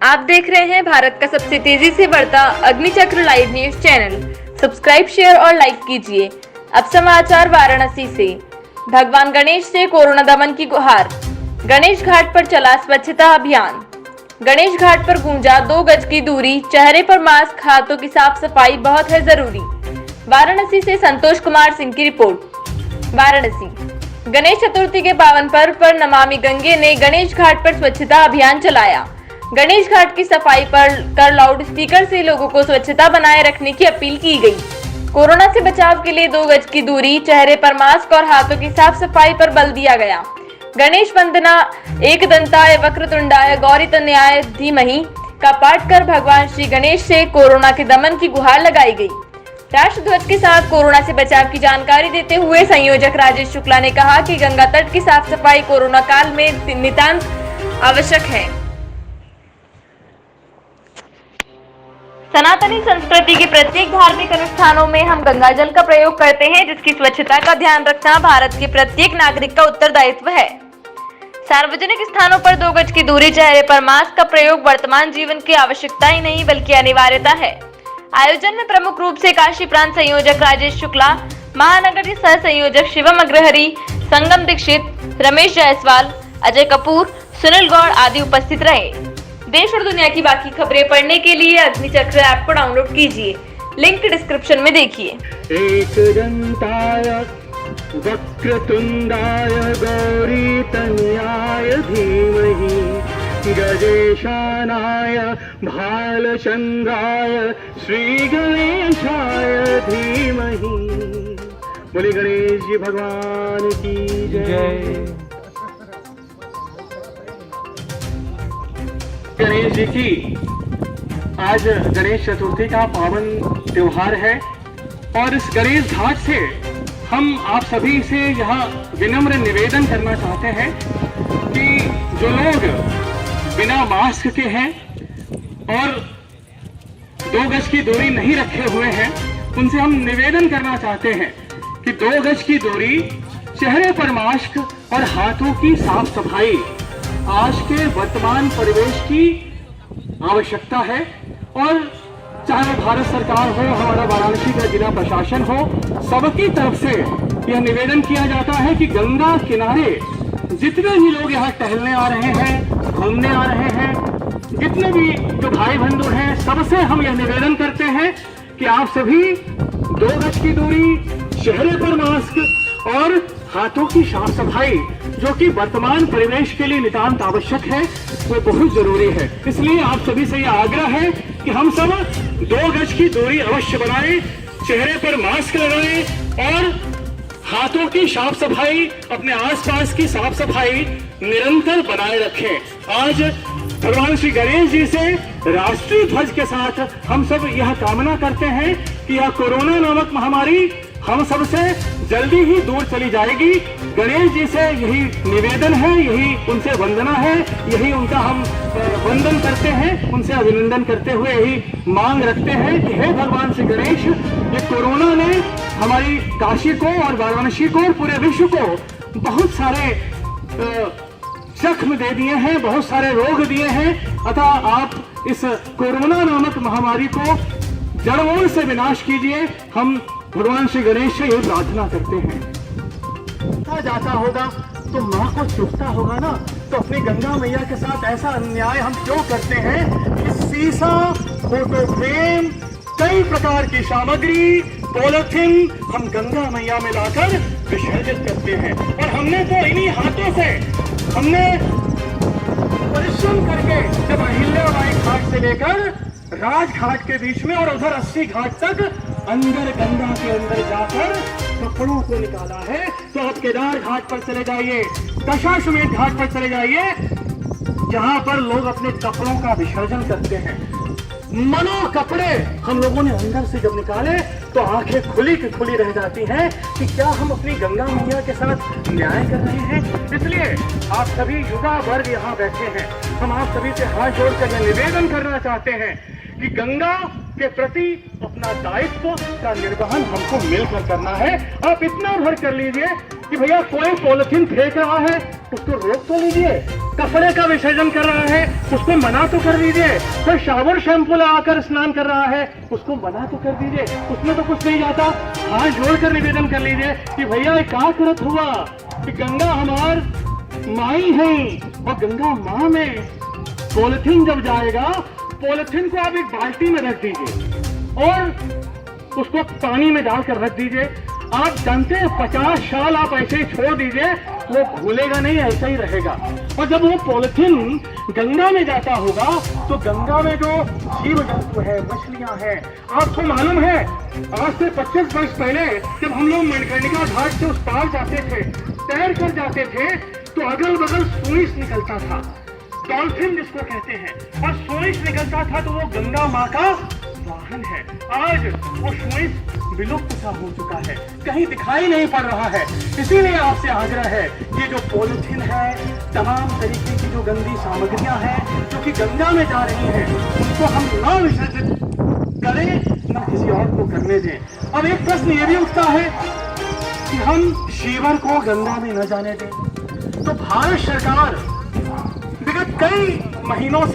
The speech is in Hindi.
आप देख रहे हैं भारत का सबसे तेजी से बढ़ता Agnichakra live news channel. Subscribe, share और लाइक कीजिए। अब समाचार वाराणसी से। भगवान गणेश से कोरोना दमन की गुहार। गणेश घाट पर चला स्वच्छता अभियान। गणेश घाट पर गूंजा 2 गज की दूरी, चेहरे पर मास्क, हाथों की साफ सफाई बहुत है जरूरी। वाराणसी से संतोष कुमार सिंह की रिपोर्ट। वाराणसी। गणेश चतुर्थी के पावन पर्व पर नमामि गंगे ने गणेश घाट पर स्वच्छता अभियान चलाया। गणेश घाट की सफाई पर कर लाउड स्पीकर से लोगों को स्वच्छता बनाए रखने की अपील की गई। कोरोना से बचाव के लिए 2 गज की दूरी, चेहरे पर मास्क और हाथों की साफ सफाई पर बल दिया गया। गणेश वंदना, एकदंताय वक्रतुंडाय गौरीतनयाय धीमहि का पाठ कर भगवान श्री गणेश से कोरोना के दमन की गुहार लगाई गई। राष्ट्रध्वज के साथ कोरोना से बचाव की जानकारी देते हुए संयोजक राजेश शुक्ला ने कहा कि गंगा तट की साफ सफाई कोरोना काल में नितांत आवश्यक है। सनातनी संस्कृति के प्रत्येक धार्मिक अनुष्ठानों में हम गंगा जल का प्रयोग करते हैं, जिसकी स्वच्छता का ध्यान रखना भारत के प्रत्येक नागरिक का उत्तरदायित्व है। सार्वजनिक स्थानों पर 2 गज की दूरी, चेहरे पर मास्क का प्रयोग वर्तमान जीवन की आवश्यकता ही नहीं बल्कि अनिवार्यता है। आयोजन में प्रमुख रूप से काशी प्रांत संयोजक राजेश शुक्ला, महानगर सह संयोजक शिवम अग्रहरी, संगम दीक्षित, रमेश जायसवाल, अजय कपूर, सुनील गौड़ आदि उपस्थित रहे। देश और दुनिया की बाकी खबरें पढ़ने के लिए अग्निचक्र ऐप को डाउनलोड कीजिए। लिंक डिस्क्रिप्शन में देखिए। एकदंताय वक्रतुंडाय गौरीतनयाय धीमहि गजेशानाय भालचंद्राय श्रीगणेशाय धीमहि। बोले गणेश जी भगवान की जय। गणेश जी की आज गणेश चतुर्थी का पावन त्योहार है और इस गणेश घाट से हम आप सभी से यह विनम्र निवेदन करना चाहते हैं कि जो लोग बिना मास्क के हैं और 2 गज की दूरी नहीं रखे हुए हैं, उनसे हम निवेदन करना चाहते हैं कि 2 गज की दूरी, चेहरे पर मास्क और हाथों की साफ सफाई आज के वर्तमान परिवेश की आवश्यकता है। और चाहे भारत सरकार हो, हमारा वाराणसी का जिला प्रशासन हो, सबकी तरफ से यह निवेदन किया जाता है कि गंगा किनारे जितने भी लोग यहाँ टहलने आ रहे हैं, घूमने आ रहे हैं, जितने भी जो भाई बंधु हैं, सबसे हम यह निवेदन करते हैं कि आप सभी 2 गज की दूरी, चेहरे पर मास्क और हाथों की साफ सफाई, जो कि वर्तमान परिवेश के लिए नितांत आवश्यक है, वो बहुत जरूरी है। इसलिए आप सभी से यह आग्रह है कि हम सब 2 गज की दूरी अवश्य बनाएं, चेहरे पर मास्क लगाएं और हाथों की साफ सफाई, अपने आसपास की साफ सफाई निरंतर बनाए रखें। आज भगवान श्री गणेश जी से राष्ट्रीय ध्वज के साथ हम सब यह कामना करते हैं कि यह कोरोना नामक महामारी हम सबसे जल्दी ही दूर चली जाएगी। गणेश जी से यही निवेदन है, यही उनसे वंदना है, यही उनका हम वंदन करते हैं, उनसे अभिनंदन करते हुए यही मांग रखते हैं कि हे भगवान श्री गणेश, ये कोरोना ने हमारी काशी को और वाराणसी को और पूरे विश्व को बहुत सारे जख्म दे दिए हैं, बहुत सारे रोग दिए हैं। अतः आप इस कोरोना नामक महामारी को जड़ से विनाश कीजिए। हम भगवान श्री गणेश से यही प्रार्थना करते हैं। जाता होगा तो माँ को चुभता होगा ना, तो अपनी गंगा मैया के साथ ऐसा अन्याय हम क्यों करते हैं कि शीशा, फोटो फ्रेम, कई प्रकार की सामग्री, पॉलिथीन हम गंगा मैया में लाकर विसर्जित करते हैं। और हमने तो इन्हीं हाथों से हमने परिश्रम करके जब अहिल्याबाई घाट से लेकर राजघाट के बीच में और उधर 80 घाट तक अंदर गंगा के अंदर जाकर कपड़ों को निकाला है। तो आप केदार घाट पर चले जाइए, दशाश्वमेध घाट पर चले जाइए, जहां पर लोग अपने कपड़ों का विसर्जन करते हैं। मनो कपड़े हम लोगों ने अंदर से जब निकाले तो आंखें खुली की खुली रह जाती हैं कि क्या हम अपनी गंगा मैया के साथ न्याय कर रहे हैं। इसलिए आप सभी युवा वर्ग यहाँ बैठे हैं, हम आप सभी से हाथ जोड़कर यह निवेदन करना चाहते हैं कि गंगा के प्रति अपना दायित्व का निर्वहन हमको मिलकर करना है। आप इतना भर कर लीजिए कि भैया कोई पॉलिथीन फेंक रहा है उसको रोक तो लीजिए, कपड़े का विसर्जन कर रहा है उसको मना तो कर दीजिए, कोई शावर शैम्पू लगाकर स्नान कर रहा है उसको मना तो कर दीजिए, उसमें तो कुछ नहीं जाता। हाथ जोड़कर निवेदन कर लीजिए कि भैया ये क्या करत हुआ कि गंगा हमार माई है और गंगा माँ में पॉलिथीन जब जाएगा, पॉलिथीन को आप एक बाल्टी में रख दीजिए और उसको पानी में डालकर रख दीजिए। आप जानते हैं 50 साल आप ऐसे ही छोड़ दीजिए, वो भूलेगा नहीं, ऐसा ही रहेगा। और जब वो पॉलिथीन गंगा में जाता होगा तो गंगा में जो जीव जंतु है, मछलियां हैं, आपको मालूम है आज से 25 वर्ष पहले जब हम लोग मणिकर्णिका घाट से उस पार जाते थे, तैर कर जाते थे, तो अगल बगल सोइस निकलता था, डॉल्फिन जिसको कहते हैं, और सोइस निकलता था तो वो गंगा माँ का वाहन है। आज वो सोइस विलुप्त सा हो चुका है, कहीं दिखाई नहीं पड़ रहा है। इसीलिए आपसे आग्रह है, ये जो पॉलिथीन है, तमाम तरीके की जो गंदी सामग्रियां हैं जो कि गंगा में जा रही हैं, उनको हम ना विसर्जित करें, न किसी और को करने दें। अब एक प्रश्न ये भी उठता है कि हम शीवर को गंगा में न जाने दें, तो भारत सरकार विगत कई महीनों से